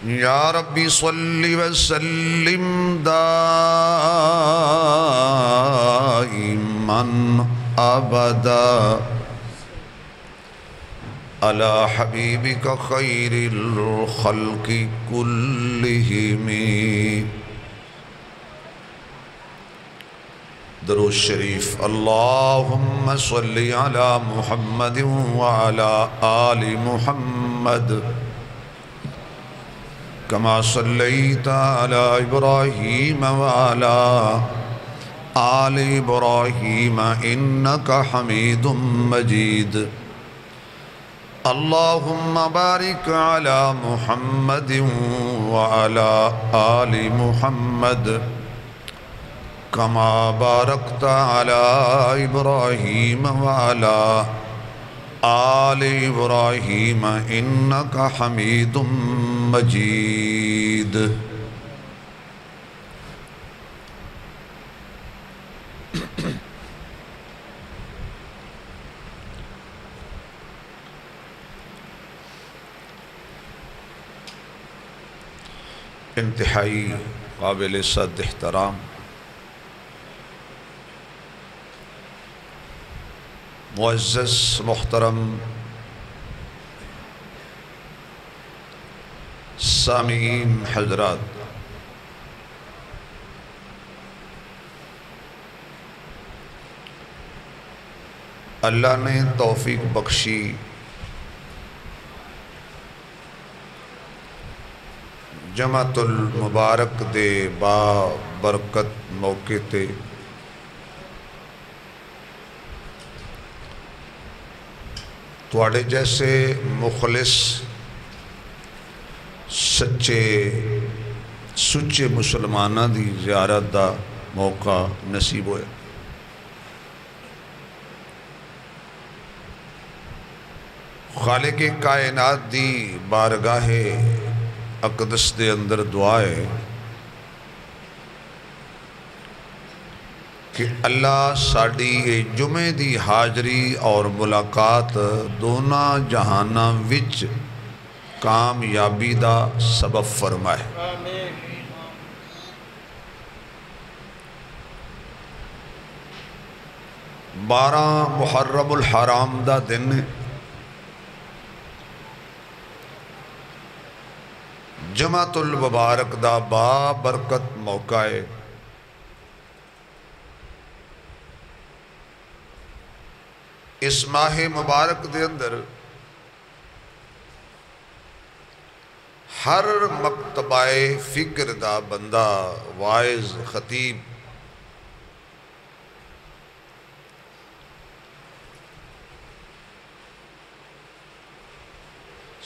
یا ربی صلی وسلم دائما ابدا علی حبیبک خیر الخلق کلہم۔ درود شریف۔ اللہم صلی علی محمد وعلی آل محمد کما صلیت علی ابراہیم وعلی آل ابراہیم انکا حمید مجید۔ اللہم بارک علی محمد وعلی آل محمد کما بارکت علی ابراہیم وعلی آل ابراہیم انکا حمید مجید۔ انتہائی قابل صد احترام معزز محترم سامعین حضرات، اللہ نے توفیق بخشی جمعۃ المبارک دے با برکت موقع تے تواڈے جیسے مخلص سچے مسلمانہ دی زیارت دا موقع نصیب ہویا۔ خالق کائنات دی بارگاہ اقدس دے اندر دعا ہے کہ اللہ ساڑی جمعے دی حاضری اور ملاقات دونوں جہاناں وچ کامیابی دا سبب فرمائے۔ 12 محرم الحرام دا دن جمعۃ المبارک دا با برکت موقع ہے۔ اس ماہ مبارک دے اندر ہر مکتبہ فکر دا بندہ، واعظ، خطیب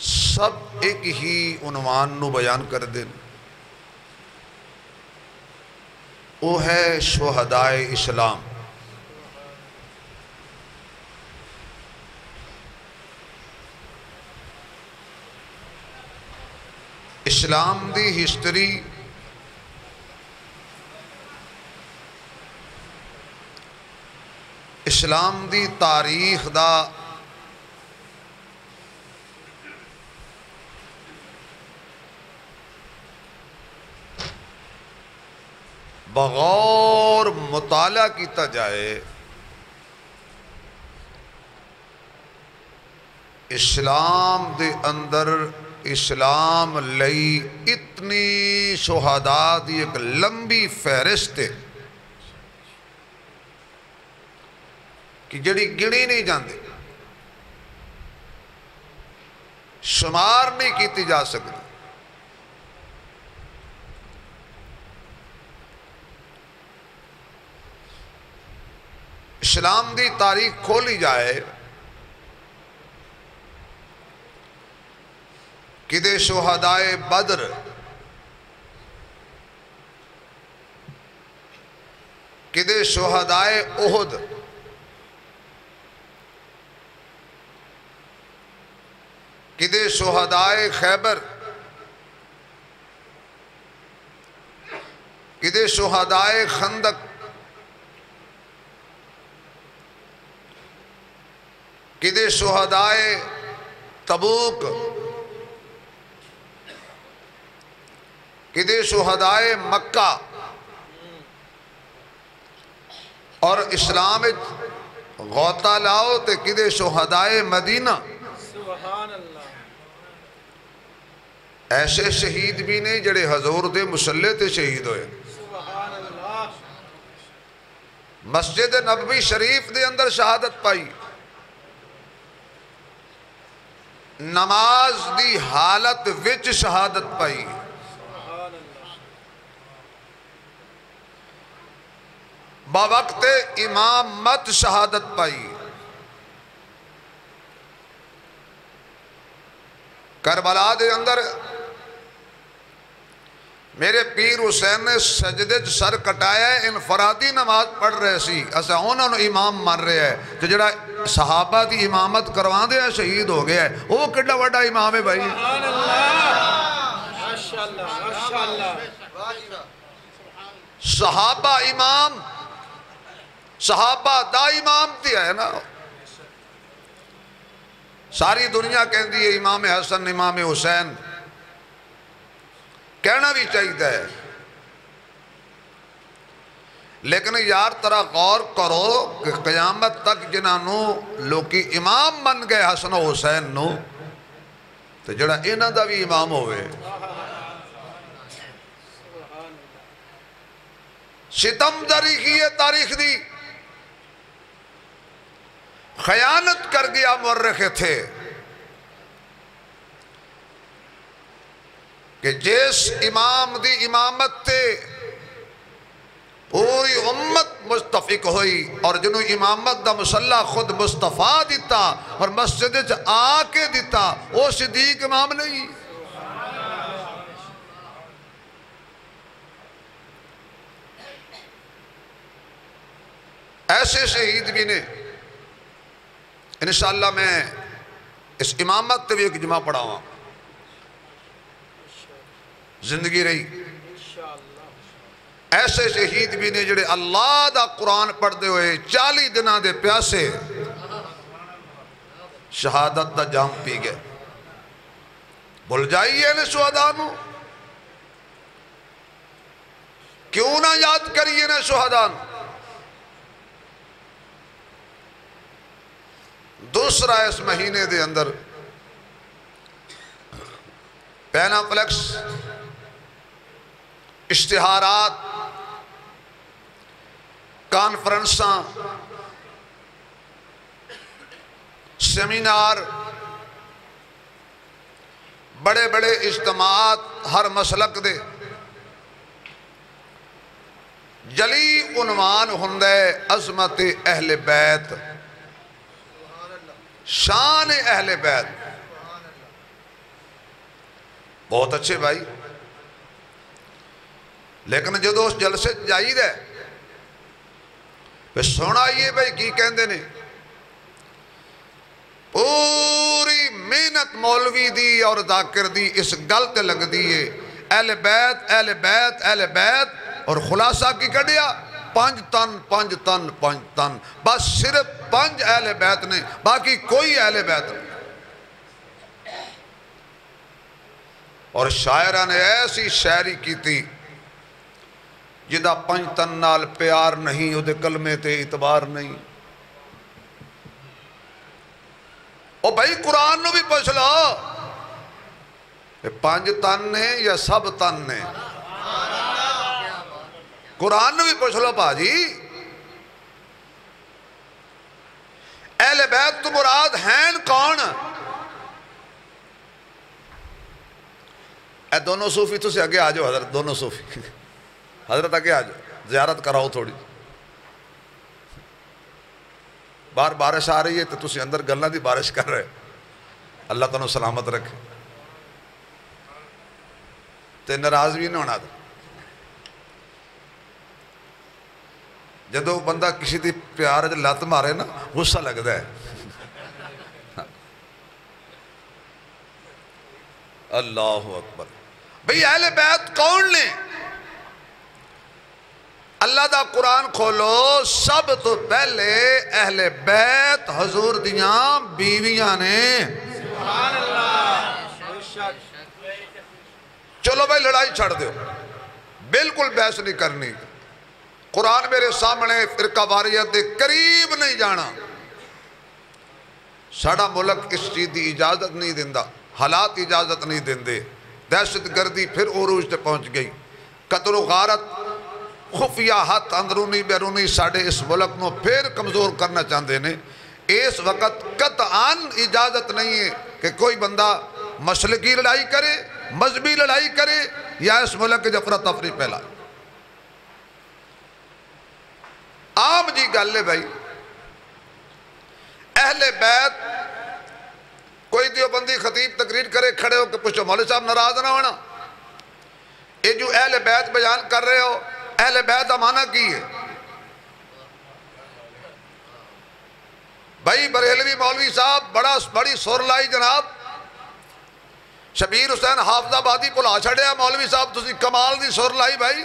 سب ایک ہی عنوان نو بیان کر دیں، وہ ہے شہدائے اسلام۔ اسلام دی ہسٹری اسلام دی تاریخ دا بغور مطالعہ کیتا جائے اسلام دے اندر اسلام لئی اتنی شہداء دی ایک لمبی فہرست ہے کہ جڑی گنی نہیں جاندے، شمار نہیں کیتی جا سکتی۔ اسلام دی تاریخ کھولی جائے، کدے شہدائے بدر، کدے شہدائے احد، کدے شہدائے خیبر، کدے شہدائے خندق، کدے شہدائے تبوک، کدے شہدائے مکہ اور اسلام غوطہ لاؤ تے کدے شہدائے مدینہ. سبحان اللہ. ایسے شہید بھی نہیں جڑے حضور دے مسلح تے شہید ہوئے. سبحان اللہ. مسجد نبوی شریف دے اندر شہادت پائی. نماز دی حالت وچ شہادت پائی. سبحان اللہ. باوقت امامت شہادت پائی. کربلا دے اندر میرے پیر حسین نے سجدے سر کٹایا ہے. انفرادی نماز پڑھ رہے سی اسا انہوں نے امام مان رہے ہیں تو جڑا صحابہ دی امامت کروان دے شہید ہو گیا ہے وہ کتنا بڑا امام ہے بھائی. سبحان اللہ. ماشاءاللہ ماشاءاللہ. صحابہ امام صحابہ دا امام دیا ہے نا. ساری دنیا کہندی ہے امام حسن امام حسین کہنا بھی چاہیے ہے لیکن یار ترا غور کرو کہ قیامت تک جنہوں لوکی امام من گئے حسن و حسین نو تو جڑا انہ دا بھی امام ہوئے. ستم داری کی ہے تاریخ دی. خیانت کر گیا مورخ تھے کہ جس امام دی امامت تے پوری امت مستفق ہوئی اور جنہوں امامت دا مسلح خود مصطفیٰ دیتا اور مسجد آ کے دیتا وہ صدیق امام نہیں. ایسے شہید بھی نے. انشاءاللہ میں اس امامت تے بھی ایک جمعہ پڑھا ہوں زندگی رہی. ایسے شہید بھی نے جڑے اللہ دا قرآن پڑھ دے ہوئے 40 دنہ دے پیاسے شہادت دا جام پی گئے. بھول جائیے نے شہدانو کیوں نہ یاد کریے نے شہدانو. دوسرا اس مہینے دے اندر پینا فلیکس اشتہارات کانفرنساں سیمینار بڑے بڑے اجتماعات ہر مسلک دے جلی عنوان ہندے عظمت اہل بیت شان اہل بیت. بہت اچھے بھائی لیکن جدو اس جلسے جائی دے پھر سونا یہ بھائی کی کہندے نے پوری محنت مولوی دی اور ذاکر دی اس گل تے لگ دیئے اہل بیت اہل بیت اہل بیت اور خلاصہ کی کڑیا 5 تن 5 تن 5 تن بس صرف 5 اہل بیت نے باقی کوئی اہل بیت نہیں. اور شاعرہ نے ایسی شاعری کی تھی جدہ 5 تن نال پیار نہیں وہ دے کلمے تے اعتبار نہیں. او بھائی قرآن نو بھی پوچھ لو 5 تن نے یا سب تن نے. قرآن نو بھی پوچھ لو باجی اہل بیت تو مراد ہیں کون. اے دونوں صوفی تو سے آگے آجو حضرت دونوں صوفی حضرت آگے آجو زیارت کراؤ تھوڑی. باہر بارش آ رہی ہے تو تسی اندر گلنا دی بارش کر رہے. اللہ تعالیٰ سلامت رکھے تے ناراض بھی نہ ہونا تھا. جدو بندہ کسی دی پیار لت مارے نا غصہ لگتا ہے. اللہ اکبر. بھئی اہل بیت کون نے؟ اللہ دا قرآن کھولو سب تو پہلے اہل بیت حضور دیاں بیویاں نے. سبحان اللہ. چلو بھائی لڑائی چھڑ دیو، بالکل بحث نہیں کرنی، قرآن میرے سامنے فرقہ واریت دے قریب نہیں جانا۔ ساڑا ملک اس چیز دی اجازت نہیں دیندہ، حالات اجازت نہیں دیندے، دہشت گردی پھر عروج تے پہنچ گئی، قتل و غارت، خفیہ ہاتھ اندرونی بیرونی ساڑے اس ملک نو پھر کمزور کرنا چاہتے ہیں۔ اس وقت قطعاً اجازت نہیں ہے کہ کوئی بندہ مسلکی لڑائی کرے، مذہبی لڑائی کرے یا اس ملک کے افراتفری پھیلا۔ عام جی گل ہے بھائی، اہل بیت، کوئی دیوبندی خطیب تقریر کرے کھڑے ہو کہ پوچھو مولوی صاحب ناراض نہ ہونا، یہ جو اہل بیت بیان کر رہے ہو، اہل بیت امانہ کی ہے؟ بھائی بریلوی مولوی صاحب بڑی سور لائی جناب، شبیر حسین حافظ آبادی بھلا چھڑیا مولوی صاحب تسی کمال دی سور لائی بھائی۔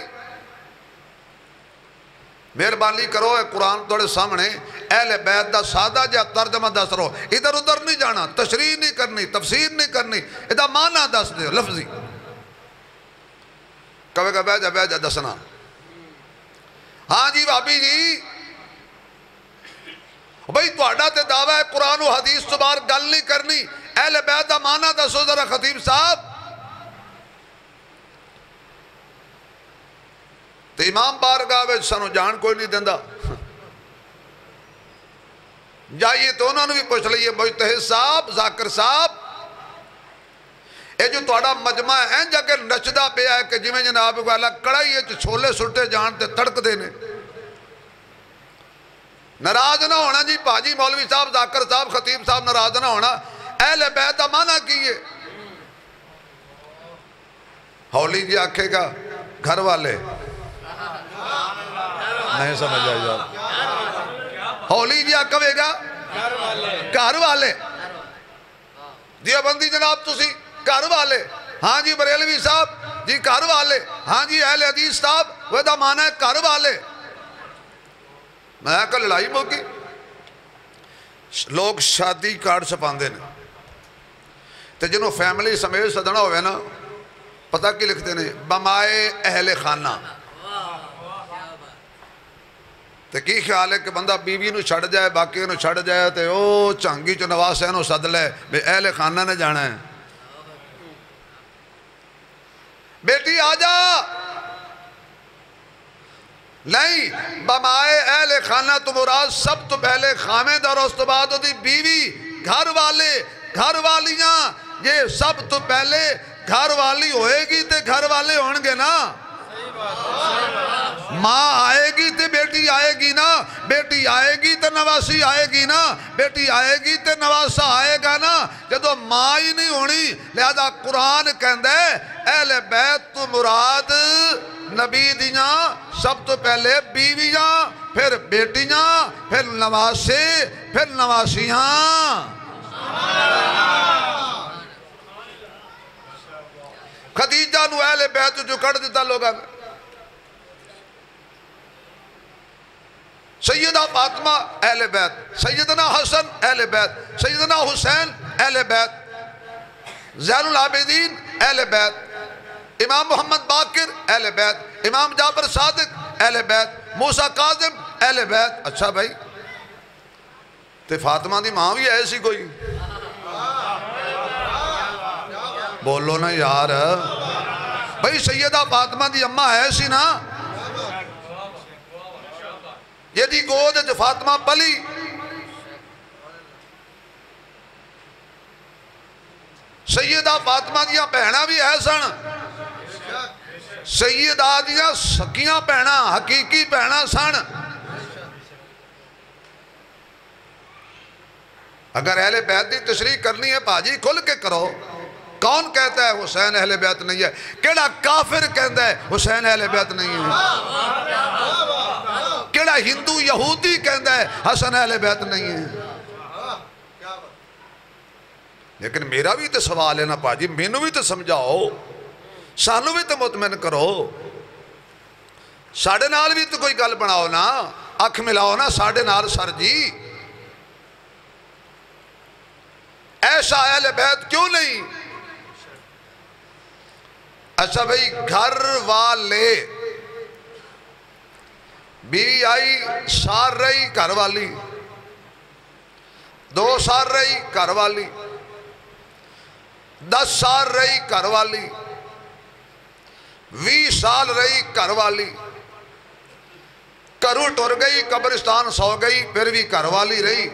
مہربانی کرو اے قرآن توڑے سامنے اہل بیت دا سادہ جا ترجمہ دس رہو، ادھر ادھر نہیں جانا، تشریح نہیں کرنی، تفسیر نہیں کرنی، ادھا معنی دس دے لفظی کہے گا بیجا دسنا۔ ہاں جی بابی جی بھئی توڑا تے دعویٰ ہے قرآن و حدیث تو بار گل نہیں کرنی، اہل بیت دا معنی دسو ذرا خطیب صاحب۔ تو امام بارگاہ وچ سانو جان کوئی نہیں دیندہ، جائیے تو انہوں نے بھی پوچھ لئیے مجتہد صاحب، ذاکر صاحب، اے جو توڑا مجمع ہے جگہ نچدہ پہ آئے کہ جمیں جناب کو اللہ کڑائی ہے چھولے سلٹے جانتے تڑک دینے۔ ناراض نہ ہونا جی پاجی مولوی صاحب، ذاکر صاحب، خطیب صاحب ناراض نہ ہونا، اہل بیت امانہ کیے۔ ہولی جی آکھے گا گھر والے، نہیں سمجھ آئی جا، ہولی جی آکھے گا گھر والے، دیوبندی جناب تسی گھر والے، ہاں جی بریلوی صاحب جی گھر والے، ہاں جی اہل حدیث صاحب وہ دا معنی ہے گھر والے۔ میں کہا لڑائی موکی، لوگ شادی کارڈ چھپاندے نے تے جنہوں فیملی سمیت سدنا ہوئے نا پتہ کی لکھتے نے بمائے اہل خانہ، تے کی خیال ہے کہ بندہ بیوی نو چھڑ جائے باقی نو چھڑ جائے تے او چانگی چو نواسے نو صد لے بے اہل خانہ نے جانا ہے۔ بیٹی آجا، نہیں بمائے اہل خانہ تو مراد سب تو پہلے خامد اور اس تو بعد ہوتی بیوی، گھر والے، گھر والیاں، یہ سب تو پہلے گھر والی ہوئے گی تے گھر والے ہونگے نا۔ ماں آئے گی تے بیٹی آئے گی نا، بیٹی آئے گی تے نواسی آئے گی نا، بیٹی آئے گی تے نواسا آئے گا نا، جدو ماں ہی نہیں ہونی لہذا قرآن کہندہ ہے اہل بیت تو مراد نبی دیاں سب تو پہلے بیویاں، پھر بیٹیاں، پھر نواسے، پھر نواسیاں۔ خدیجہ نو اہل بیت جو کڑ دیتا لوگا سیدہ فاطمہ اہل بیت، سیدنا حسن اہل بیت، سیدنا حسین اہل بیت، زین العابدین اہل بیت، امام محمد باقر اہل بیت، امام جعفر صادق اہل بیت، موسیٰ کاظم اہل بیت۔ اچھا بھائی تے فاطمہ دی ماں بھی ایسی کوئی بولو نا یار، بھائی سیدہ فاطمہ دی اممہ ایسی نا، یہ دی گود جو فاطمہ پلی، سیدہ فاطمہ دیا پہنا بھی ایسن، سیدہ دیا سکیاں پہنا حقیقی پہنا سن۔ اگر اہل بیت دی تشریح کرنی ہے پاجی کھل کے کرو، کون کہتا ہے حسین اہل بیت نہیں ہے؟ کیڑا کافر کہتا ہے حسین اہل بیت نہیں ہے؟ کیڑا ہندو یہودی کہتا ہے حسن اہل بیت نہیں ہے؟ لیکن میرا بھی تو سوال ہے نا پاجی، مینوں بھی تو سمجھاؤ، سانوں بھی تو مطمئن کرو، ساڑھے نال بھی تو کوئی گل بناؤ نا، اکھ ملاؤ نا ساڑھے نال سر جی۔ ایسا اہل بیت کیوں نہیں؟ اچھا بھئی گھر والے، بیوی آئی سال رہی گھر والی، 2 سال رہی گھر والی، 10 سال رہی گھر والی، 20 سال رہی گھر والی، کرو ٹر گئی قبرستان سو گئی پھر بھی گھر والی رہی۔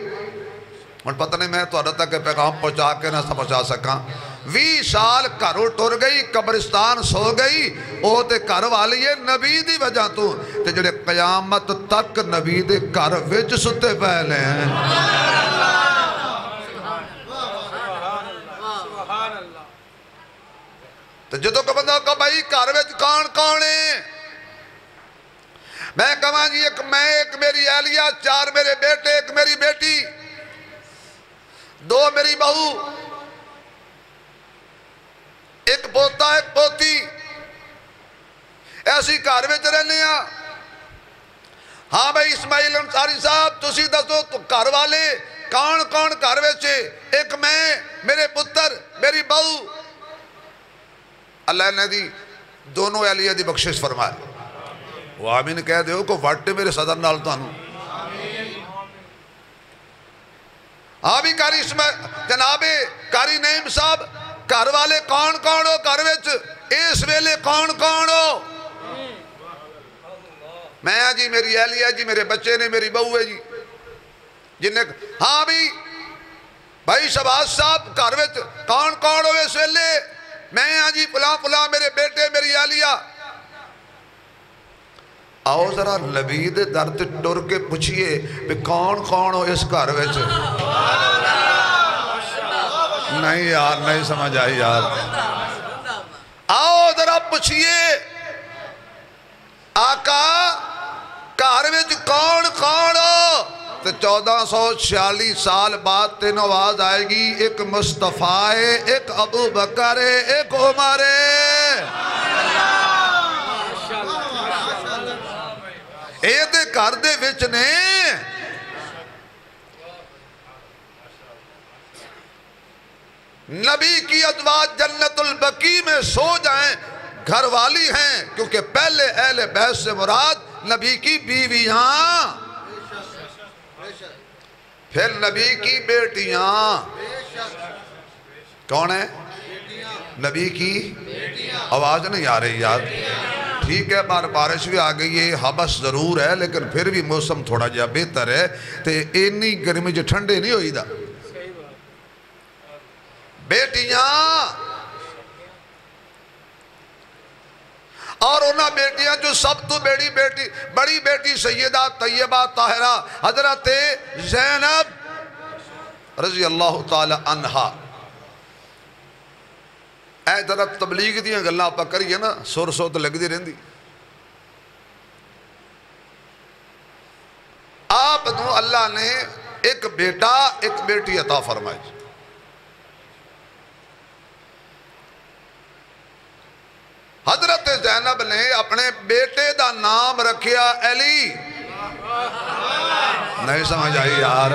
اور پتہ نہیں میں تو عدد تک پیغام پہنچا کے نہ پہنچا سکاں۔ 20 سال کرو ٹر گئی قبرستان سو گئی، وہ تے گھر والی ہے نبی دی وجہ تو، تے جڑے قیامت تک نبی دے گھر وچ ستے پہلے ہیں۔ تو جدو کہ بندہ کہا بھائی گھر وچ کون کون ہے؟ میں کہاں جی ایک میں، ایک میری اہلیہ، 4 میرے بیٹے، ایک میری بیٹی، 2 میری بہو، ایک پوتا ایک پوتی، ایسی گھر وچ رہنے ہیں۔ ہاں بھائی اسماعیل انصاری صاحب تسی دسو تو گھر والے کون کون گھر وچ؟ ایک میں، میرے پتر، میری بہو۔ اللہ نے دی دونوں اہلیہ دی بخشش فرمائے۔ وہ آمین کہہ دے ہو کو واٹے میرے صدر نال تانوں۔ آبی کاری جناب کاری نعیم صاحب گھر والے کون کون ہو گھر وچ اس ویلے کون کون ہو؟ میں جی میری اہلیہ جی میرے بچے نے میری بہو ہے جی جنہیں ہاں بھی بھائی شہباز صاحب گھر وچ کون کون ہو اس ویلے؟ میں ہاں جی پلا پلا میرے بیٹے میری اہلیہ۔ آؤ ذرا نبی دے درد ٹر کے پوچھئے کہ کون کون ہو اس گھر وچ؟ نہیں یار نہیں سمجھ آئی یار۔ آؤ ذرا پوچھئے آقا گھر وچ کون کون ہو؟ تو 1446 سال بعد تین آواز آئے گی، ایک مصطفیٰ ہے، ایک ابو بکر ہے، ایک عمر ہے۔ اے دے گھر دے وچ نے نبی کی ازواج جنت البقیع میں سو جائیں، گھر والی ہیں، کیونکہ پہلے اہل بیت سے مراد نبی کی بیویاں، پھر نبی کی بیٹیاں۔ کون ہے؟ نبی کی آواز نہیں آ رہی یار۔ ٹھیک ہے بارش بھی آ گئی ہے، حبس ضرور ہے لیکن پھر بھی موسم تھوڑا جا بہتر ہے، تے اینی گرمی جو ٹھنڈے نہیں ہوئی دا۔ بیٹیاں اور انہاں بیٹیاں جو سب تو بڑی بیٹی سیدہ طیبہ طاہرہ حضرت زینب رضی اللہ تعالی عنہا۔ اے ذرا تبلیغ دیاں گلاں آپ کریے نا سر سوت لگ دی رہن دی۔ آپ دو اللہ نے ایک بیٹا ایک بیٹی عطا فرمائی۔ حضرت زینب نے اپنے بیٹے دا نام رکھیا علی۔ نہیں سمجھ آئی یار؟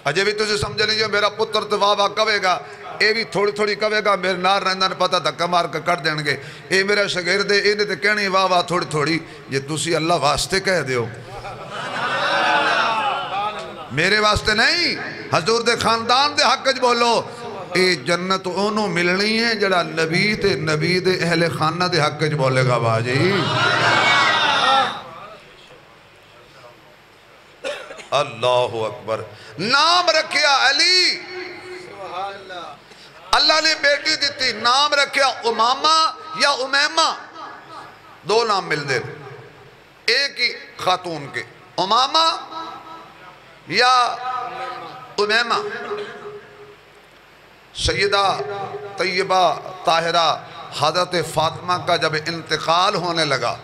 اجے بھی تجھے سمجھ نہیں جو میرا پتر تو واہ واہ کہے گا، اے بھی تھوڑی تھوڑی کہے گا، میرے نار رہندہ نے پتہ دھکا مار کے کر دیں گے، اے میرا شاگرد ہے، انہیں تے کہنی واہ واہ تھوڑی تھوڑی، یہ تسی اللہ واسطے کہہ دیو، میرے واسطے نہیں، حضور دے خاندان دے حق وچ بولو۔ اے جنت انہوں ملنی ہے جڑا نبی دے اہل خانہ دے حق وچ بولے گا باجی۔ اللہ اکبر۔ نام رکھیا علی، اللہ نے بیٹی دیتی، نام رکھیا امامہ یا امیمہ، 2 نام مل دے ایک ہی خاتون کے، امامہ یا امیمہ۔ سیدہ طیبہ طاہرہ حضرت فاطمہ کا جب انتقال ہونے لگا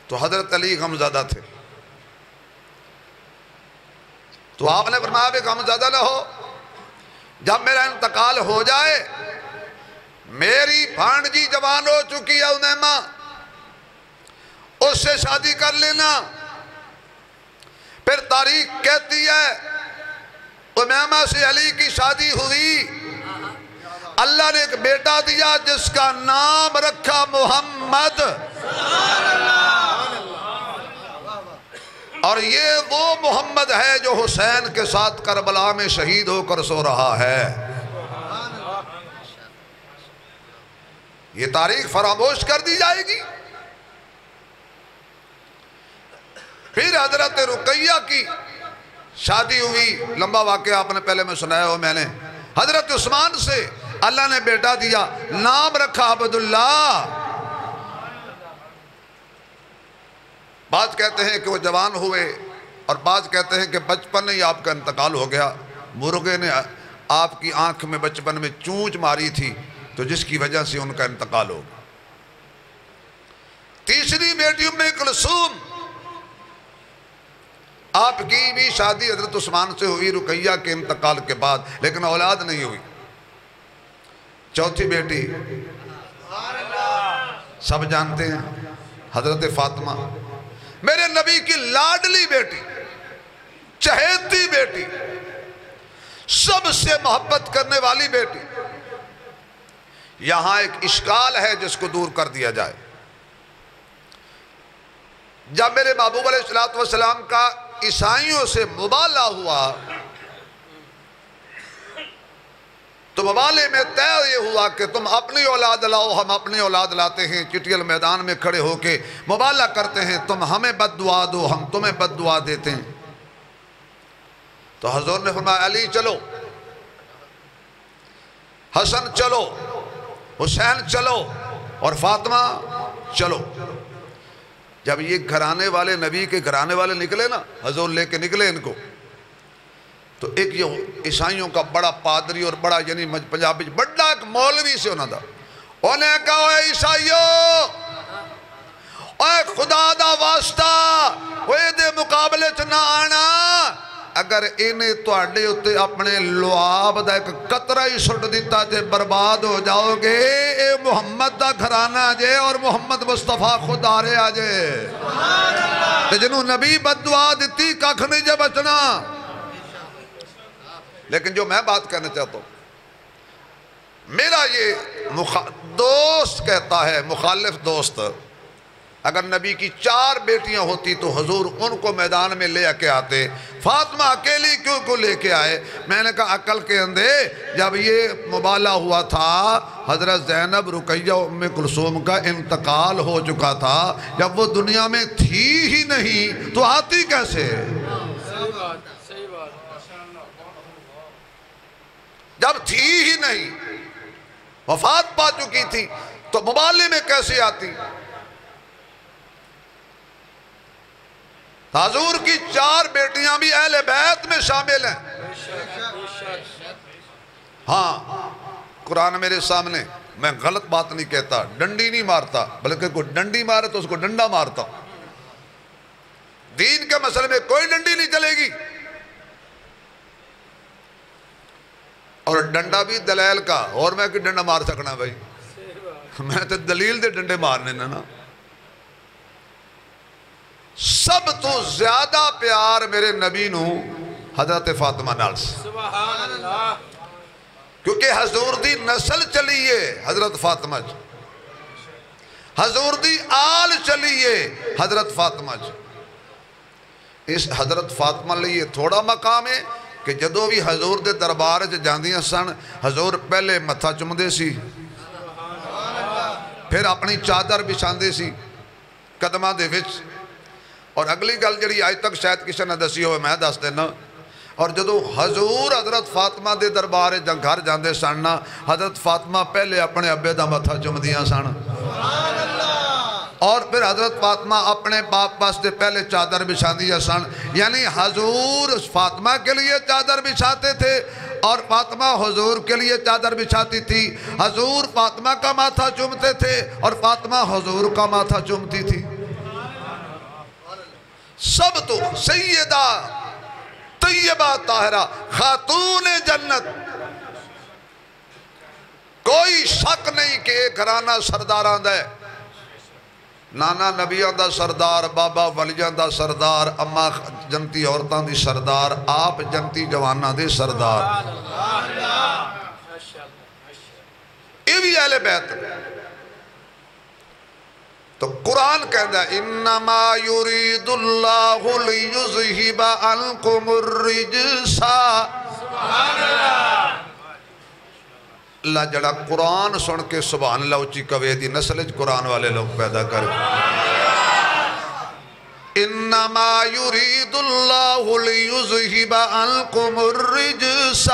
تو حضرت علی غمزدہ تھے، تو آپ نے فرمایا بھی غمزدہ نہ ہو، جب میرا انتقال ہو جائے، میری بھانجی جوان ہو چکی ہے امیمہ، اس سے شادی کر لینا۔ پھر تاریخ کہتی ہے امیمہ سے علی کی شادی ہوئی، اللہ نے ایک بیٹا دیا جس کا نام رکھا محمد، اور یہ وہ محمد ہے جو حسین کے ساتھ کربلا میں شہید ہو کر سو رہا ہے۔ یہ تاریخ فراموش کر دی جائے گی؟ پھر حضرت رقیہ کی شادی ہوئی، لمبا واقعہ آپ نے پہلے میں سنایا ہو میں نے۔ حضرت عثمان سے اللہ نے بیٹا دیا، نام رکھا عبداللہ۔ بعض کہتے ہیں کہ وہ جوان ہوئے اور بعض کہتے ہیں کہ بچپن میں ہی آپ کا انتقال ہو گیا، مرغے نے آپ کی آنکھ میں بچپن میں چونچ ماری تھی تو جس کی وجہ سے ان کا انتقال ہو گیا۔ تیسری بیٹی ام کلثوم، آپ کی بھی شادی حضرت عثمان سے ہوئی رقیہ کے انتقال کے بعد، لیکن اولاد نہیں ہوئی۔ چوتھی بیٹی سب جانتے ہیں، حضرت فاطمہ، میرے نبی کی لاڈلی بیٹی، چہیتی بیٹی، سب سے محبت کرنے والی بیٹی۔ یہاں ایک اشکال ہے جس کو دور کر دیا جائے۔ جب میرے محبوب علیہ السلام کا عیسائیوں سے مبالہ ہوا تو مبالے میں طے یہ ہوا کہ تم اپنی اولاد لاؤ، ہم اپنی اولاد لاتے ہیں۔ چٹیل میدان میں کھڑے ہو کے مبالہ کرتے ہیں، تم ہمیں بد دعا دو، ہم تمہیں بد دعا دیتے ہیں۔ تو حضور نے فرمایا علی چلو، حسن چلو، حسین چلو، اور فاطمہ چلو۔ جب یہ گھرانے والے نبی کے گھرانے والے نکلے نا، حضور لے کے نکلے ان کو، تو ایک یہ عیسائیوں کا بڑا پادری اور بڑا یعنی پنجابی بڑا ایک مولوی سے انہوں نے انہیں کہا اے عیسائیوں، اے خدا دا واسطہ وہ دے مقابلے چ نہ آنا، اگر انہیں تواڈے اتے اپنے لعاب دا ایک قطرہ ہی سٹ دیتا تے برباد ہو جاؤ گے۔ اے محمد دا گھرانہ جے اور محمد مصطفیٰ خود آ رہے آجے تے جنہوں نبی بد دعا دیتی ککھ نہیں جے بچنا۔ لیکن جو میں بات کرنا چاہتا ہوں، میرا یہ دوست کہتا ہے، مخالف دوست، اگر نبی کی 4 بیٹیاں ہوتی تو حضور ان کو میدان میں لے کے آتے، فاطمہ اکیلی کیوں کو لے کے آئے؟ میں نے کہا عقل کے اندھے، جب یہ مبالہ ہوا تھا حضرت زینب رقیہ ام کلثوم کا انتقال ہو چکا تھا، جب وہ دنیا میں تھی ہی نہیں تو آتی کیسے؟ صحیح بات۔ جب تھی ہی نہیں، وفات پا چکی تھی تو مبالے میں کیسے آتی؟ حضور کی 4 بیٹیاں بھی اہل بیت میں شامل ہیں۔ ہاں، قرآن میرے سامنے، میں غلط بات نہیں کہتا، ڈنڈی نہیں مارتا، بلکہ کوئی ڈنڈی مارے تو اس کو ڈنڈا مارتا۔ دین کے مسئلے میں کوئی ڈنڈی نہیں چلے گی، اور ڈنڈا بھی دلیل کا، اور میں کہ ڈنڈا مار سکنا بھائی، میں تو دلیل دے ڈنڈے مارنے نا۔ سب تو زیادہ پیار میرے نبی نو حضرت فاطمہ نال سے، سبحان اللہ، کیونکہ حضور دی نسل چلیے حضرت فاطمہ جی، حضور دی آل چلیے حضرت فاطمہ جی۔ اس حضرت فاطمہ لئے تھوڑا مقام ہے کہ جدو بھی حضور دے دربار جاندیاں سن، حضور پہلے متھا چمدے سی، پھر اپنی چادر بچھاندے سی قدمہ دے وچ، اور اگلی گل جڑی آج تک شاید کسی نے دسی ہوئے میں دس دینا، اور جدو حضور حضرت فاطمہ دے دربار گھر جاندے سن، حضرت فاطمہ پہلے اپنے ابے دا متھا چمدیاں سن، اور پھر حضرت فاطمہ اپنے باپ واسطے پہلے چادر بچھاندیاں سن، یعنی حضور فاطمہ کے لیے چادر بچھاتے تھے اور فاطمہ حضور کے لیے چادر بچھاتی تھی، حضور فاطمہ کا ماتھا چومتے تھے اور فاطمہ حضور کا ماتھا چومتی تھی۔ سب تو سیدہ طیبہ طاہرہ خاتون جنت، کوئی شک نہیں کہ ایک گھرانہ سرداران دا ہے، نانا نبیان دا سردار، بابا ولیان دا سردار، اما جنتی عورتان دی سردار، آپ جنتی جوانہ دے سردار۔ یہ بھی اہل بیت۔ تو قرآن کہتا ہے انما یرید اللہ لیذہب عنکم الرجس۔ اللہ جڑا قرآن سن کے سبحان اللہ اچھی کوے دی نسل قرآن والے لوگ پیدا کر۔ انما یرید اللہ لیذہب عنکم الرجس۔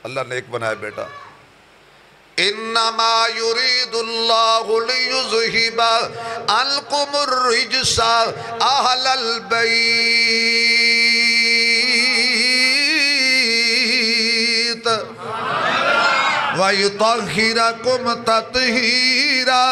اللہ نیک بنائے بیٹا۔ انما یرید اللہ لیذہب عنکم الرجس اہل البیت وَيُطَهِّرَكُمْ تَطْهِيرًا۔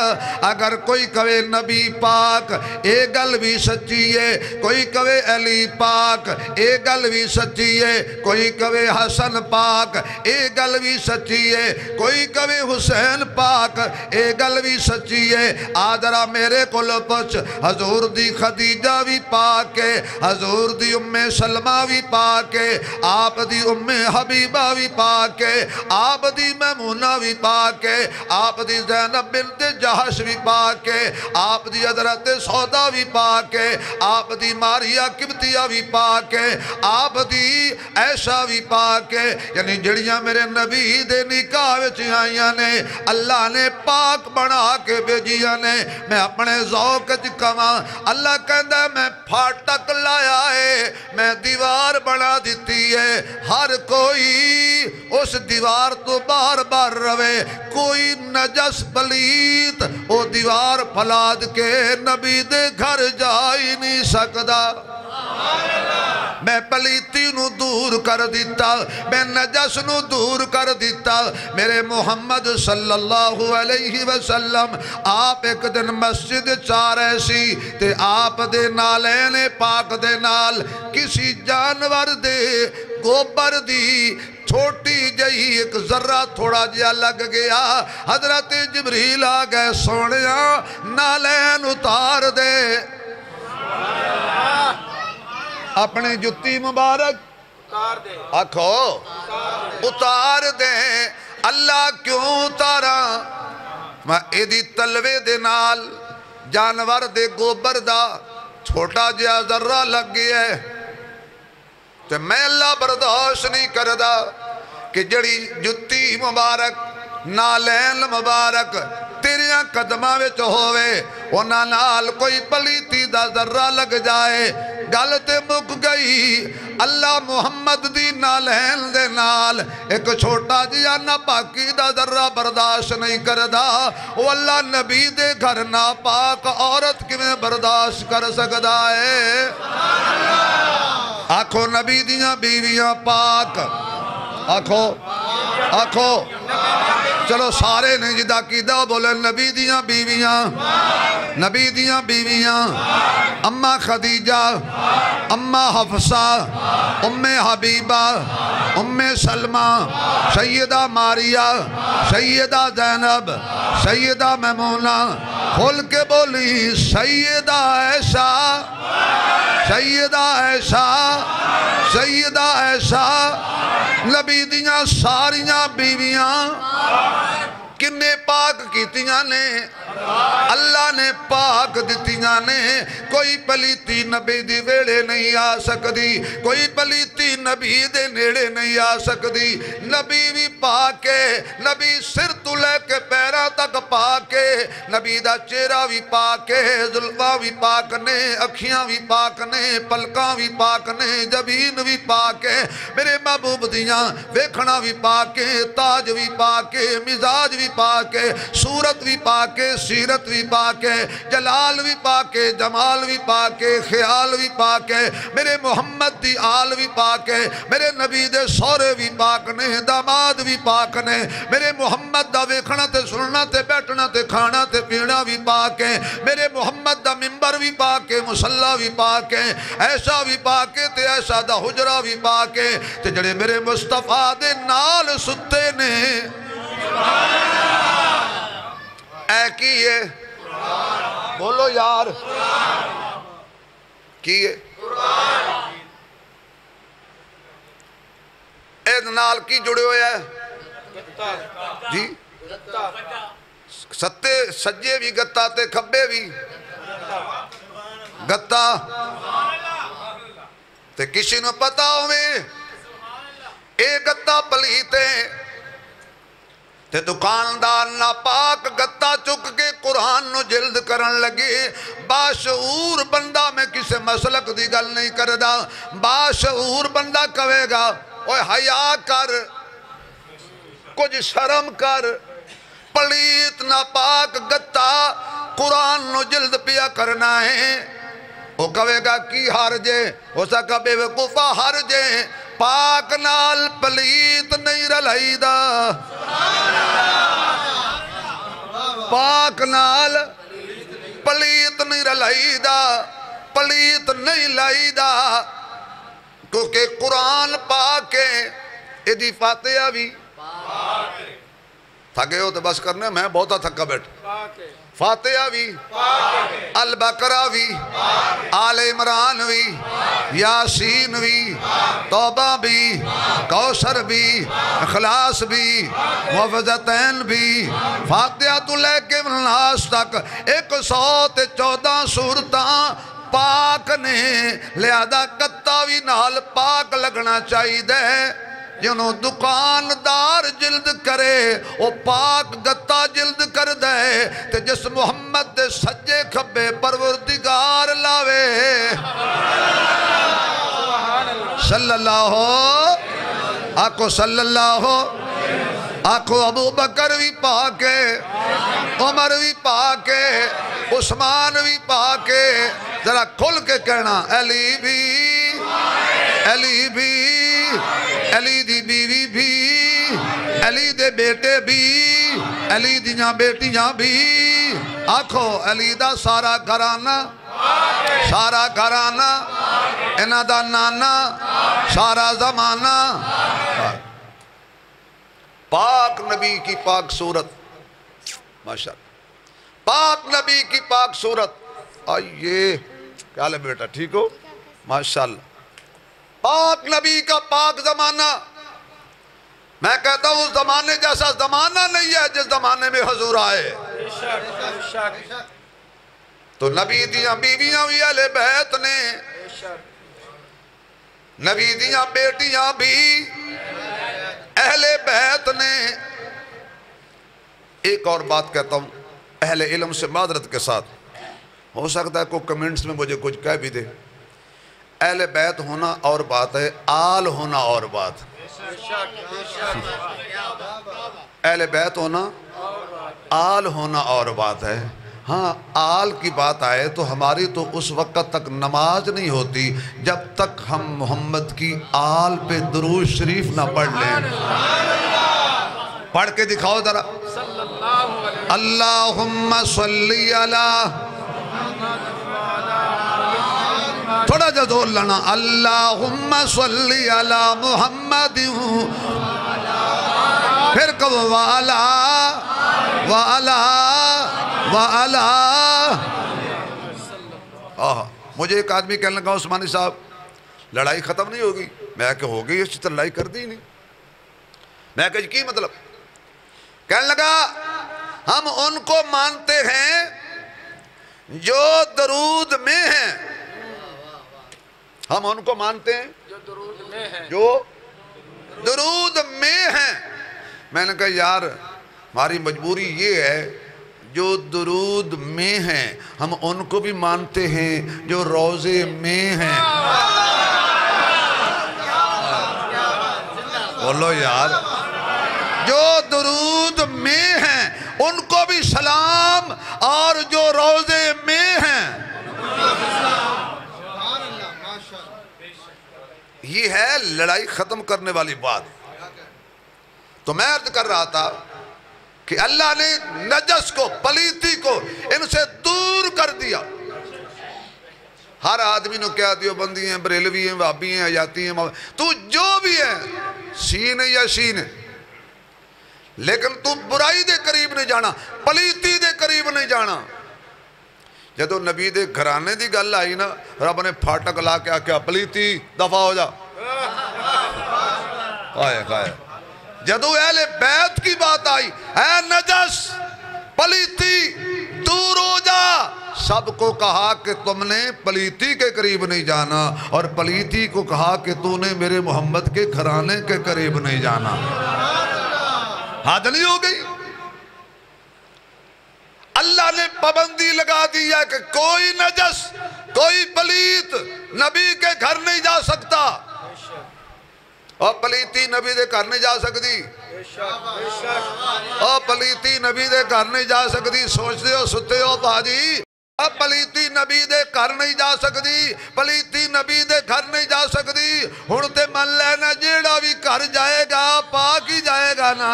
اگر کوئی کہے نبی پاک اے گل بھی سچی ہے، کوئی کہے علی پاک اے گل بھی سچی ہے، کوئی کہے حسن پاک اے گل بھی سچی ہے، کوئی کہے حسین پاک اے گل بھی سچی ہے۔ آدھرا میرے کو پچھ حضور دی خدیجہ بھی پاک ہے، حضور دی ام سلمہ بھی پاک ہے، آپ دی ام حبیبہ بھی پاک ہے، آپ دی میمونہ بھی پاک ہے، آپ دی زینب بنت جہش بھی پاک ہے، آپ دی حضرت سودا بھی پاک ہے، آپ دی ماریہ قبطیہ بھی پاک ہے، آپ دی عائشہ بھی پاک ہے۔ یعنی جڑیاں میرے نبی دے نکاح وچ آئیاں نے اللہ نے پاک بنا کے بھیجیاں نے۔ میں اپنے ذوق وچ کہاں اللہ کہندا ہے میں پھاٹک لایا ہے، میں دیوار بنا دیتی ہے، ہر کوئی اس دیوار تو بار بار روے، کوئی نجس پلیت او دیوار پھلاد کے نبی دے گھر جا ہی نہیں سکدا۔ میں پلیتی نو دور کر دیتا، میں نجس نو دور کر دیتا۔ میرے محمد صلی اللہ علیہ وسلم آپ ایک دن مسجد چاہ رہے سی تے آپ دے نالین پاک دے نال کسی جانور دے گوبر دی چھوٹی جہی ایک ذرہ تھوڑا جیا لگ گیا۔ حضرت جبریل آ گئے سونیا نالین اتار دے، اپنے جتی مبارک آکھو اتار دے۔ اللہ کیوں اتارا؟ میں ایدی تلوے دے نال جانور دے گوبر دا چھوٹا جیا ذرہ لگ گیا ہے، تو میں اللہ برداشت نہیں کردہ کہ جڑی جتی مبارک نالین مبارک تیریاں قدمہ وچ ہوئے انہاں نال کوئی پلیتی دا ذرہ لگ جائے۔ گل تے مک گئی۔ اللہ محمد دی نالین دے نال ایک چھوٹا جیا ناپاکی دا ذرہ برداشت نہیں کردہ، وہ اللہ نبی دے گھر ناپاک عورت کیویں برداشت کر سکدا ہے؟ آکھو نبی دیاں بیویاں پاک، آکھو آکھو چلو سارے نے جدا کیدہ بولے نبی دیاں بیویاں، نبی دیاں بیویاں، اماں خدیجہ، اماں حفصہ، ام حبیبہ، ام سلمہ، سیدہ ماریہ، سیدہ زینب، سیدہ میمونہ، کھول کے بولی سیدہ عائشہ، سیدہ عائشہ، سیدہ عائشہ۔ نبی دیاں ساریاں بیویاں کنے پاک کیتیاں نے، اللہ نے پاک دتیاں نے۔ کوئی پلیتی نبی دی ویڑے نہیں آ سکدی، کوئی پلیتی نبی دے نیڑے نہیں آ سکدی۔ نبی بھی پاک ہے، نبی سر تو لے کے پیرہ تک پاک ہے، نبی دا چہرہ بھی پاک ہے، زلفاں بھی پاک نے، اکھیاں بھی پاک نے، پلکاں بھی پاک نے، جبین بھی پاک ہے۔ میرے محبوب دیاں ویکھنا بھی پاک ہے، تاج بھی پاک ہے، مزاج بھی پاک ہے، صورت بھی پاک ہے، سیرت بھی پاک ہے، جلال بھی پاک ہے، جمال بھی پاک ہے، خیال بھی پاک ہے۔ میرے محمد دی آل بھی پاک ہے، میرے نبی دے سورے بھی پاک نے، داماد بھی پاک نے۔ میرے محمد دا ویکھنا تے سننا تے بیٹھنا تے کھانا تے پینا بھی پاک ہے۔ میرے محمد دا منبر بھی پاک ہے، مصلی بھی پاک ہے، ایسا بھی پاک ہے تے ایسا دا حجرہ بھی پاک ہے۔ تے جڑے میرے مصطفیٰ دے نال ستے نے اے کیے بولو یار کیے اے نال کی جڑے ہوئے ہے جی ستے سجے بھی گتا تے کھبے بھی گتا تے کسی نو پتا ہوئے اے گتا پلیتے تے دکاندار ناپاک گتا چک کے قرآن نو جلد کرن لگے باشعور بندہ میں کسے مسلک دی گل نہیں کردہ باشعور بندہ کہے گا اوہ حیا کر کچھ شرم کر پلیت ناپاک گتا قرآن نو جلد پیا کرنا ہے وہ کہے گا کی حرجے ہو سکا بے وقوفہ حرجے پاک نال پلیت نہیں رلائی دا پاک نال پلیت نہیں رلائی دا پلیت نہیں لائی دا کیونکہ قرآن پاک ہے ادھی فاتحہ بھی تھکے ہو تو بس کرنے میں بہتا تھکا بیٹھ فاتحہ بھی البقرہ بھی آل عمران بھی یاسین بھی توبہ بھی کوثر بھی اخلاص بھی معوذتین بھی فاتحہ تو لے کے الناس تک 114 سورتاں پاک نے لہذا گتا بھی نال پاک لگنا چاہیے دے جنہوں دکاندار جلد کرے وہ پاک گتا جلد کر دے تے جس محمد دے سجے کھبے پروردگار لاوے صلی اللہ آکو صلی اللہ آکو ابو بکر بھی پاک ہے عمر بھی پاک ہے عثمان بھی پاک ہے ذرا کھل کے کہنا علی بھی علی بھی علی دی بیوی بھی علی دے بیٹے بھی علی دیاں بیٹیاں بھی آکھو علی دا سارا گھرانہ انہ دا نانا سارا زمانہ پاک نبی کی پاک صورت ماشاءاللہ پاک نبی کی پاک صورت آئیے کیا لے بیٹا ٹھیک ہو ماشاءاللہ پاک نبی کا پاک زمانہ میں کہتا ہوں اس زمانے جیسا زمانہ نہیں ہے جس زمانے میں حضور آئے تو نبی دیاں بیویاں بھی اہل بیت نے نبی دیاں بیٹیاں بھی اہل بیت نے ایک اور بات کہتا ہوں اہل علم سے معذرت کے ساتھ ہو سکتا ہے کوئی کمنٹس میں مجھے کچھ کہہ بھی دے اہل بیت ہونا اور بات ہے آل ہونا اور بات اہل بیت ہونا آل ہونا اور بات ہے ہاں آل کی بات آئے تو ہماری تو اس وقت تک نماز نہیں ہوتی جب تک ہم محمد کی آل پہ درود شریف نہ پڑھ لیں پڑھ کے دکھاؤ ذرا اللہم صلی علی تھوڑا جا زور لنا اللہم صلی علی محمد پھر کہو وعلا مجھے ایک آدمی کہنے لگا عثمانی صاحب لڑائی ختم نہیں ہوگی میں کہ ہو گئی اس طرح لڑائی کر دی نہیں میں کہ کی مطلب کہنے لگا ہم ان کو مانتے ہیں جو درود میں ہیں ہم ان کو مانتے ہیں جو درود میں ہیں میں نے کہا یار ہماری مجبوری یہ ہے جو درود میں ہیں ہم ان کو بھی مانتے ہیں جو روزے میں ہیں بولو یار جو درود میں ہیں ان کو بھی سلام اور جو روزے میں ہیں یہ ہے لڑائی ختم کرنے والی بات تو میں عرض کر رہا تھا کہ اللہ نے نجس کو پلیتی کو ان سے دور کر دیا ہر آدمی نے کیا دیو بندی ہیں بریلوی ہیں وابی ہیں حیاتی ہیں تو جو بھی ہے سین ہے یا شین ہے لیکن تو برائی دے قریب نہیں جانا پلیتی دے قریب نہیں جانا جدو نبی دے گھرانے دی گل آئی نا رب نے پھاٹک لا کے آکیا پلیتی دفع ہو جا آئے خائے جدو اہل بیت کی بات آئی، اے نجس پلیتی دور ہو جا، سب کو کہا کہ تم نے پلیتی کے قریب نہیں جانا، اور پلیتی کو کہا کہ تو نے میرے محمد کے گھرانے کے قریب نہیں جانا۔ حد نہیں ہو گئی؟ اللہ نے پابندی لگا دیا کہ کوئی نجس کوئی پلیت نبی کے گھر نہیں جا سکتا، اور پلیتی نبی دے گھر نہیں جا سکتی، اور پلیتی نبی دے گھر نہیں جا سکتی۔ سوچتے ہو ستے ہو بھاجی، اب پلیتی نبی دے گھر نہیں جا سکتی، پلیتی نبی دے گھر نہیں جا سکتی، ہن تے من لینا جیڑا بھی گھر جائے گا پاک ہی جائے گا نا۔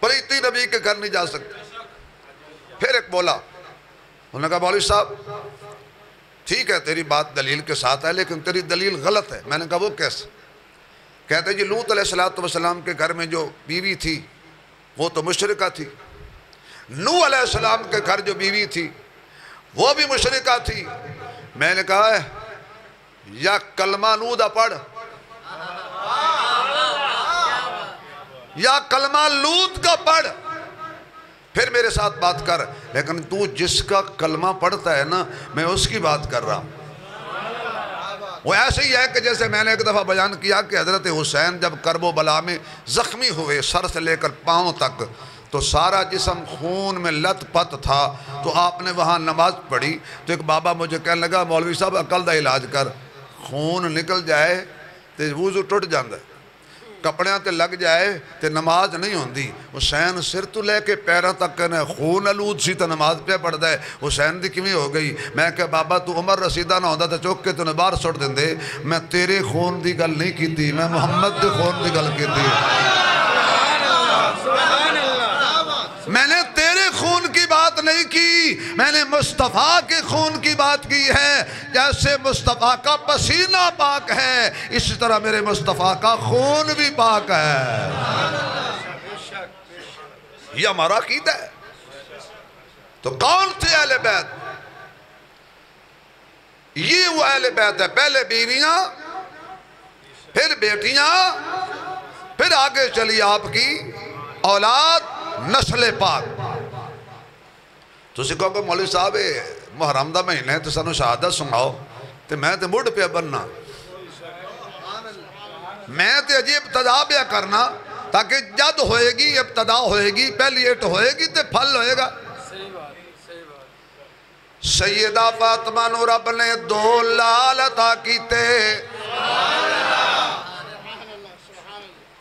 پلیتی نبی کے گھر نہیں جا سکتی۔ پھر ایک بولا، انہوں نے کہا مولوی صاحب ٹھیک ہے تیری بات دلیل کے ساتھ ہے، لیکن تیری دلیل غلط ہے۔ میں نے کہا وہ کیسے؟ کہتے جی لوط علیہ السلام کے گھر میں جو بیوی تھی وہ تو مشرکہ تھی، نوح علیہ السلام کے گھر جو بیوی تھی وہ بھی مشرکہ تھی۔ میں نے کہا ہے یا کلمہ نوح دا پڑھ یا کلمہ لوط کا پڑھ، پھر میرے ساتھ بات کر، لیکن تو جس کا کلمہ پڑھتا ہے نا میں اس کی بات کر رہا ہوں۔ وہ ایسے ہی ہے کہ جیسے میں نے ایک دفعہ بیان کیا کہ حضرت حسین جب کرب و بلا میں زخمی ہوئے سر سے لے کر پاؤں تک تو سارا جسم خون میں لت پت تھا، تو آپ نے وہاں نماز پڑھی تو ایک بابا مجھے کہنے لگا مولوی صاحب عقل دا علاج کر، خون نکل جائے تو وضو ٹوٹ جاندہ ہے، کپڑیاں تے لگ جائے تے نماز نہیں ہوندی۔ حسین سر تو لے کے پیروں تک کہنا خون آلود سی تو نماز پہ پڑھدا ہے، حسین دی کیویں ہو گئی؟ میں کہ بابا تو عمر رسیدہ نہ ہوندا تے چوک کے تو نے باہر سٹ دیندے، میں تیرے خون دی گل نہیں کیتی، میں محمد دے خون دی گل کیتی۔ میں نے تیرے خون کی بات نہیں کی، میں نے مصطفیٰ کے خون کی بات کی ہے۔ جیسے مصطفیٰ کا پسینہ پاک ہے اسی طرح میرے مصطفیٰ کا خون بھی پاک ہے۔ یہ ہمارا عقیدہ ہے۔ تو کون تھے اہل بیت؟ یہ وہ اہل بیت ہے، پہلے بیویاں، پھر بیٹیاں، پھر آگے چلی آپ کی اولاد، نسل پاک۔ تو اسی کہو کہ مولوی صاحب محرم دا مہینہ ہے تو سانو شہادت سناؤ، تو میں تے مڑ پہ بننا، میں تے اجی ابتدا پہ کرنا، تاکہ جد ہوئے گی ابتدا ہوئے گی پہلی اٹ ہوئے گی تے پھل ہوئے گا۔ سیدہ فاطمہ نو رب نے 2 لال عطا کیتے،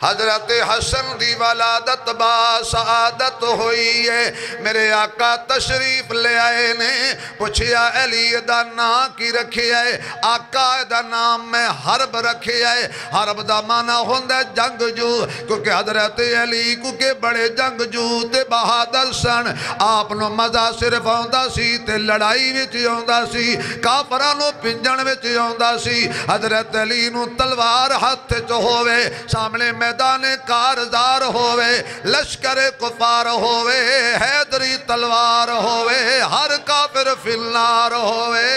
حضرت حسن دی ولادت با سعادت ہوئی ہے۔ میرے آقا تشریف لے آئے نے، پوچھیا علی دا نام کی رکھے آئے؟ آقا دا نام میں حرب رکھے آئے۔ حرب دا معنی ہوندہ جنگجو، کیونکہ حضرت علی کیونکہ بڑے جنگجو تے بہادر سن، آپ نو مزہ صرف ہوندہ سی تے لڑائی وچ ہوندہ سی، کافرانو پنجن وچ ہوندہ سی۔ حضرت علی نو تلوار ہاتھ چ ہوئے، سامنے میدان کارزار ہوئے، لشکر کفار ہوئے، حیدری تلوار ہوئے، ہر کافر فی النار ہوئے،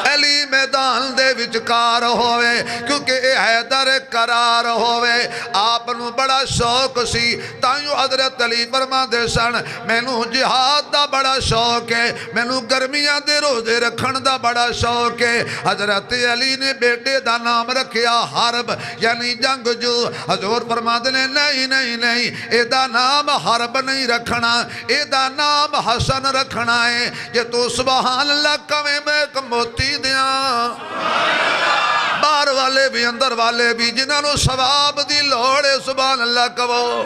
علی میدان دے وچکار ہوئے، کیونکہ اے حیدر قرار ہوئے۔ آپ نو بڑا شوق سی، تائیوں حضرت علی فرما دے سن مینوں جہاد دا بڑا شوق ہے، مینوں گرمیاں دے روزے رکھن دا بڑا شوق ہے۔ حضرت علی نے بیٹے دا نام رکھیا حرب، یعنی جنگجو۔ حضور فرما دے نہیں نہیں نہیں، اے دا نام حرب نہیں رکھنا، اے دا نام حسن رکھنا ہے۔ یہ تو سبحان اللہ کمیں میں ایک موتی دیاں، باہر والے بھی اندر والے بھی جنہاں نو ثواب دی لوڑے سبحان اللہ کہو۔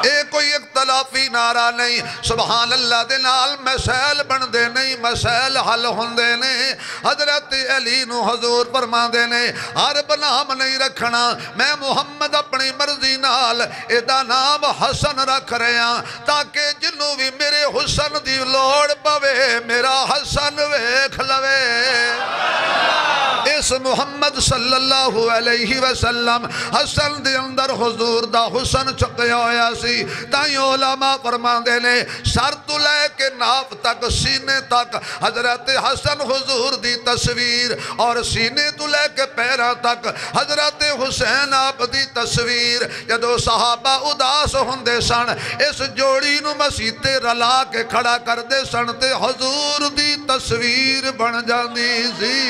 اے کوئی اختلافی نعرہ نہیں، سبحان اللہ دے نال مسائل بن دے نہیں، مسائل حل ہوندے نے۔ حضرت علی نو حضور فرما دے نے حرب نام نہیں رکھنا، میں محمد اپنی مرضی نال ایدہ نام حسن رکھ رہے ہیں، تاکہ جنوں بھی میرے حسن دی لوڑ پوے میرا حسن ویکھ لوے۔ اے جس محمد صلی اللہ علیہ وسلم حسن دے اندر حضور دا حسن چکیا ہویا سی تائیں علماء فرماندے نے سر تو لے کے ناف تک سینے تک حضرت حسن حضور دی تصویر اور سینے تو لے کے پیرا تک حضرت حسین آپ دی تصویر جدو صحابہ اداس ہوندے سن اس جوڑی نو مسیتے رلا کے کھڑا کر دے سن تے حضور دی تصویر بن جاندی سی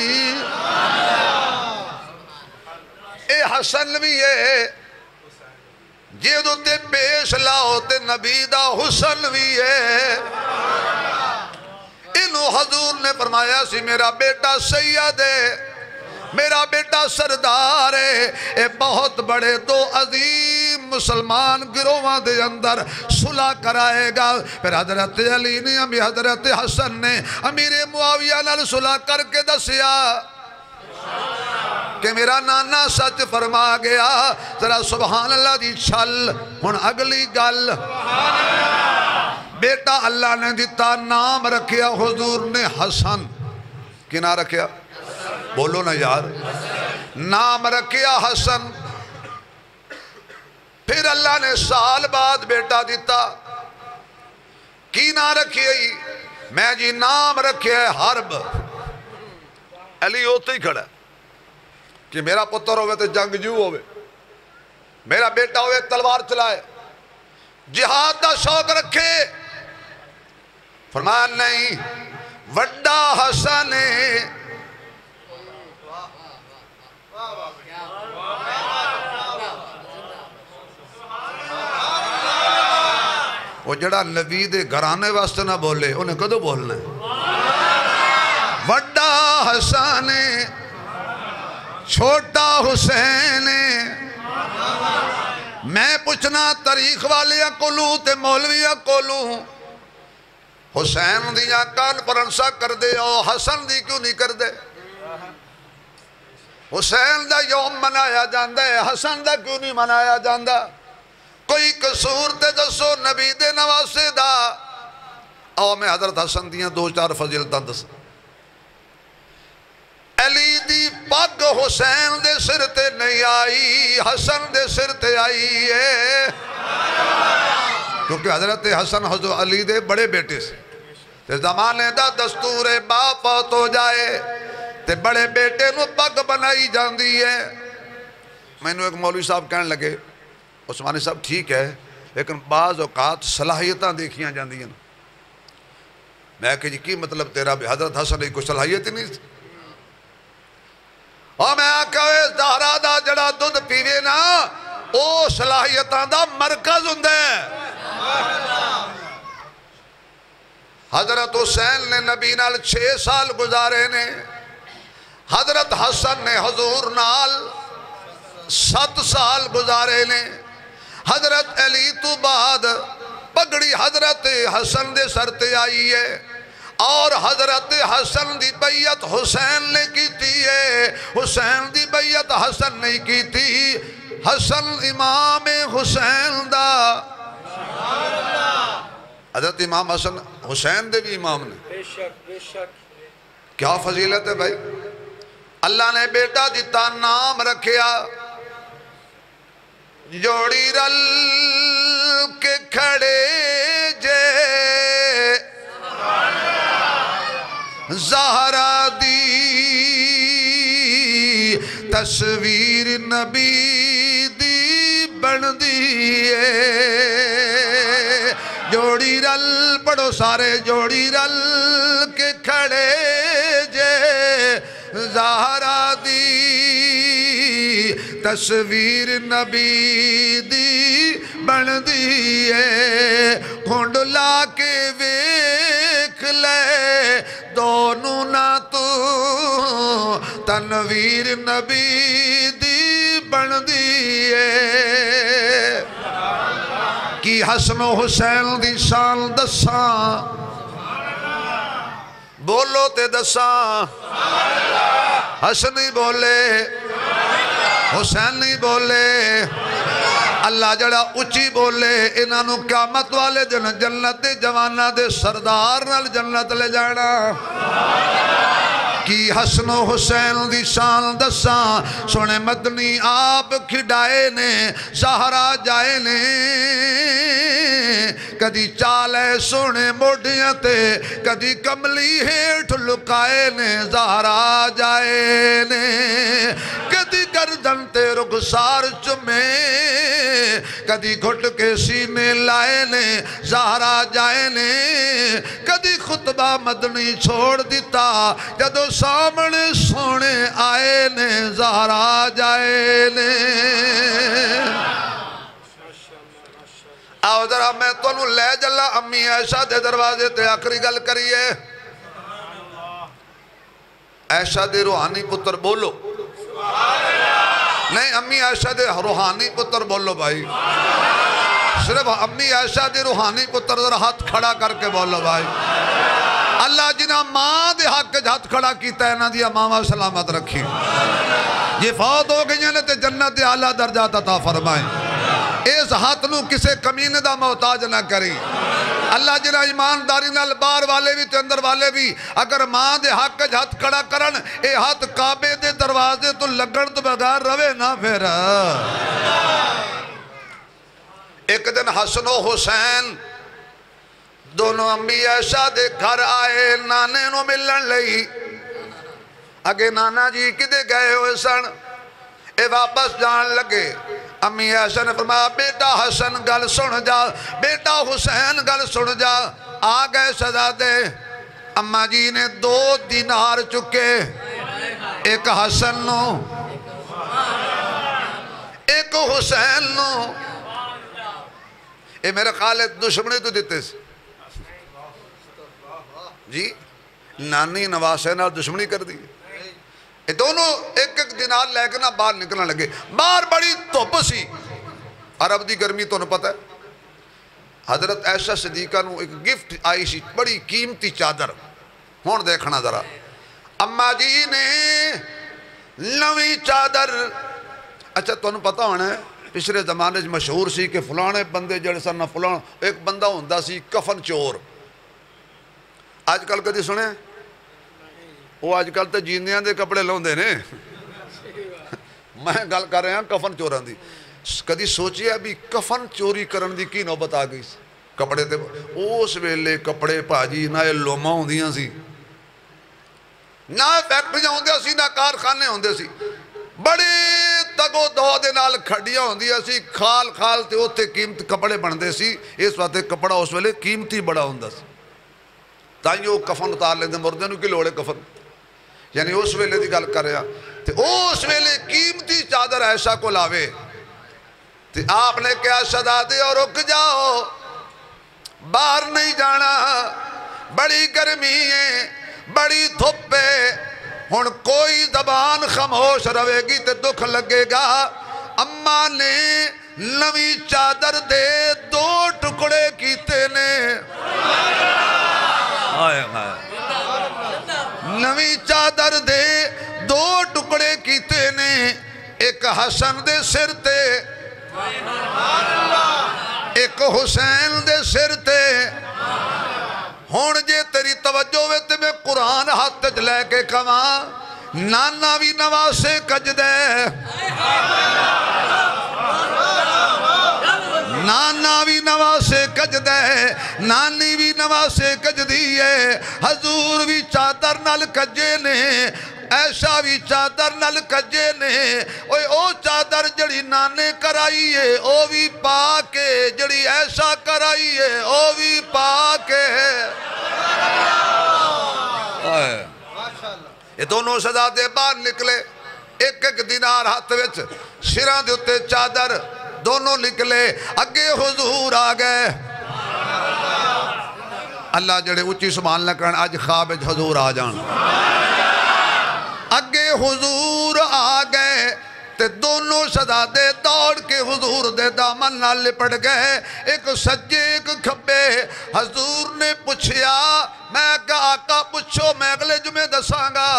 اے حسن بھی ہے جدو تے پیش لاؤ تے نبی دا حسن بھی ہے انہوں حضور نے فرمایا سی میرا بیٹا سید ہے میرا بیٹا سردار ہے اے بہت بڑے دو عظیم مسلمان گروہاں دے اندر صلح کرائے گا پھر حضرت علی نے حضرت حسن نے امیر معاویہ نال صلح کر کے دسیا کہ میرا نانا سچ فرما گیا ذرا سبحان اللہ دی چھل ہن اگلی گل بیٹا اللہ نے دیتا نام رکھیا حضور نے حسن کی نام رکھیا بولو نا یار نام رکھیا حسن پھر اللہ نے سال بعد بیٹا دیتا کی نام رکھیا میں جی نام رکھیا ہے حرب علی ہوتے ہی کھڑا کہ میرا پتر ہوئے تو جنگجو ہوئے میرا بیٹا ہوئے تلوار چلائے جہاد دا شوق رکھے فرمایا نہیں وڈا حسن وہ جڑا نبی دے گھرانے واسطے نہ بولے انہیں کدو بولنا ہے وڈا حسن چھوٹا حسین میں پوچھنا تاریخ والیاں کولوں تے مولویاں کولوں حسین دیاں کانفرنساں کر دے اور حسن دی کیوں نہیں کر دے حسین دا یوم منایا جاندہ ہے حسن دا کیوں نہیں منایا جاندہ کوئی قصور تے دسو نبی دے نواسے دا او میں حضرت حسن دیاں دو چار فضیلتاں دس علی دی پگ حسین دے سر تے نہیں آئی حسن دے سر تے آئی ہے کیونکہ حضرت حسن حضرت علی دے بڑے بیٹے سے تے زمانے دا دستور باپ فوت ہو جائے تے بڑے بیٹے نو پگ بنائی جاندی ہے میں نے ایک مولوی صاحب کہنے لگے عثمانی صاحب ٹھیک ہے لیکن بعض اوقات صلاحیتاں دیکھیاں جاندی ہیں میں کہ جی کی مطلب تیرا بھی حضرت حسن نے کوئی صلاحیت ہی نہیں تھی اور میں آکھوے زہرا دا جڑا دودھ پیوے نا او صلاحیتاں دا مرکز ہوندے حضرت حسین نے نبی نال 6 سال گزارے نے حضرت حسن نے حضور نال 7 سال گزارے نے حضرت علی تو بعد پگڑی حضرت حسن دے سر تے آئی ہے اور حضرت حسن دی بیعت حسین نے کی تھی ہے حسین دی بیعت حسن نہیں کی تھی حسن امام حسین دا حضرت امام حسن حسین دے بھی امام نے بے شک کیا فضیلت ہے بھائی اللہ نے بیٹا دیتا نام رکھیا جوڑی رل کے کھڑے جے زہرا دی تصویر نبی دی بن دیئے جوڑی رل پڑھو سارے جوڑی رل کے کھڑے جے زہرا دی تصویر نبی دی بن دیئے کھنڈ لا کے ویکھ لے دونوں نہ تو تنویر نبی دی بن دیئے کی حسن و حسین دی شان دساں بولو تے دساں حسن نہیں بولے حسین نہیں بولے اللہ جڑا اچھی بولے انہوں قیامت والے دن جنت دے جوانہ دے سردار نال جنت لے جانا کی حسن و حسین دی شان دساں سونے مدنی آپ کھڈائے نے زہرا جائے نے کدی چالے سونے موڈیاں تے کدی کملی ہیٹ لکائے نے زہرا جائے نے کدی گردن تے رخسار چمے کدی گھٹ کے سینے لائے نے زہرا جائے نے کدی خطبہ مدنی چھوڑ دیتا جدو سامنے سونے آئے نے زہرا جائے نے آؤ ذرا میں تونوں لے جلا امی عائشہ دے دروازے تے آخری گل کریے عائشہ دے روحانی پتر بولو نہیں امی عائشہ دے روحانی پتر بولو بھائی صرف امی عائشہ دے روحانی پتر ذرا ہاتھ کھڑا کر کے بولو بھائی اللہ جنہ ماں دے حق ہاتھ کھڑا کیتا ہے نا دیا ماما سلامت رکھی یہ فوت ہو گئی ہیں تے جنت دے اعلیٰ درجات عطا فرمائیں اس ہاتھ نو کسے کمینے دا محتاج نہ کری اللہ جنہ ایمانداری نال باہر والے بھی تے اندر والے بھی اگر ماں دے حق ہاتھ کھڑا کرن اے ہاتھ کعبے دے دروازے تو لگن تو بغیر روے نہ پھر ایک دن حسن و حسین دونوں امی عائشہ دے گھر آئے نانے نو ملن لئی اگے نانا جی کدے گئے ہوئے سن اے واپس جان لگے امی عائشہ نے فرمایا بیٹا حسن گل سن جا بیٹا حسین گل سن جا آ گئے شہزادے اماں جی نے 2 دینار چکے ایک حسن نو ایک حسین نو اے میرے خالے دشمنی تو دیتے سے جی نانی نواسے نال دشمنی کر دی یہ دونوں ایک ایک دینار لے کے نہ باہر نکلنے لگے باہر بڑی دھوپ سی عرب دی گرمی تو نہ پتہ ہے حضرت عائشہ صدیقہ نو ایک گفٹ آئی سی بڑی قیمتی چادر ہون دیکھنا ذرا اماں جی نے نویں چادر اچھا تو نہ پتہ ہونا ہے پچھلے زمانے مشہور سی کہ فلانے بندے جڑے سن نہ فلان ایک بندہ ہوندا سی کفن چور آج کل کدی سنے وہ آج کل تو جیندیاں دے کپڑے لوندے نے میں گل کر رہا ہوں کفن چوران دی کدی سوچیا بھی کفن چوری کرن دی کی نوبت آ گئی کپڑے تے اس ویلے کپڑے پاجی نہ لوما ہوندیاں سی نہ فیکٹریاں ہوندیاں سی نہ کارخانے ہوندے سی بڑے تگو دو دے نال کھڑیاں ہوندیاں سی کھال کھال تے اوتے قیمت کپڑے بندے سی اس وقت کپڑا اس ویلے قیمتی بڑا ہوندا سی تائیں وہ کفن اتار لیندے مردے نو کی لوڑے کفن یعنی اس ویلے دی گل کر رہا تے اس ویلے قیمتی چادر عائشہ کو لاوے تے آپ نے کیا شہزادے اور رک جاؤ باہر نہیں جانا بڑی گرمی ہے بڑی دھوپ ہے ہن کوئی زبان خاموش رہے گی تے دکھ لگے گا اماں نے نویں چادر دے 2 ٹکڑے کیتے نے نویں چادر دے 2 ٹکڑے کیتے نے ایک حسن دے سر تے ایک حسین دے سر تے ہون جے تیری توجہ ہوئے تے میں قرآن ہاتھ چ لے کے کہاں نانا بھی نواسے کج دے نانا بھی نواسے کج دے نانی بھی نواسے کج دیئے حضور بھی چادر نال کجے نے عائشہ بھی چادر نال کجے نے او چادر جڑی نانے کرائیے او بھی پاکے جڑی عائشہ کرائیے او بھی پاکے یہ دونوں شہزادے باہر نکلے ایک ایک دینار ہاتھ وچ سراں دے اُتے چادر دونوں نکلے اگے حضور آ گئے اللہ جڑے اچھی سبحان اللہ کرن آج خواب حضور آ جان اگے حضور آ گئے تے دونوں شہزادے دوڑ کے حضور دے دامن نال لپٹ گئے ایک سجے ایک کھبے حضور نے پوچھیا میں کہا آقا پوچھو میں اگلے جمعے دساں گا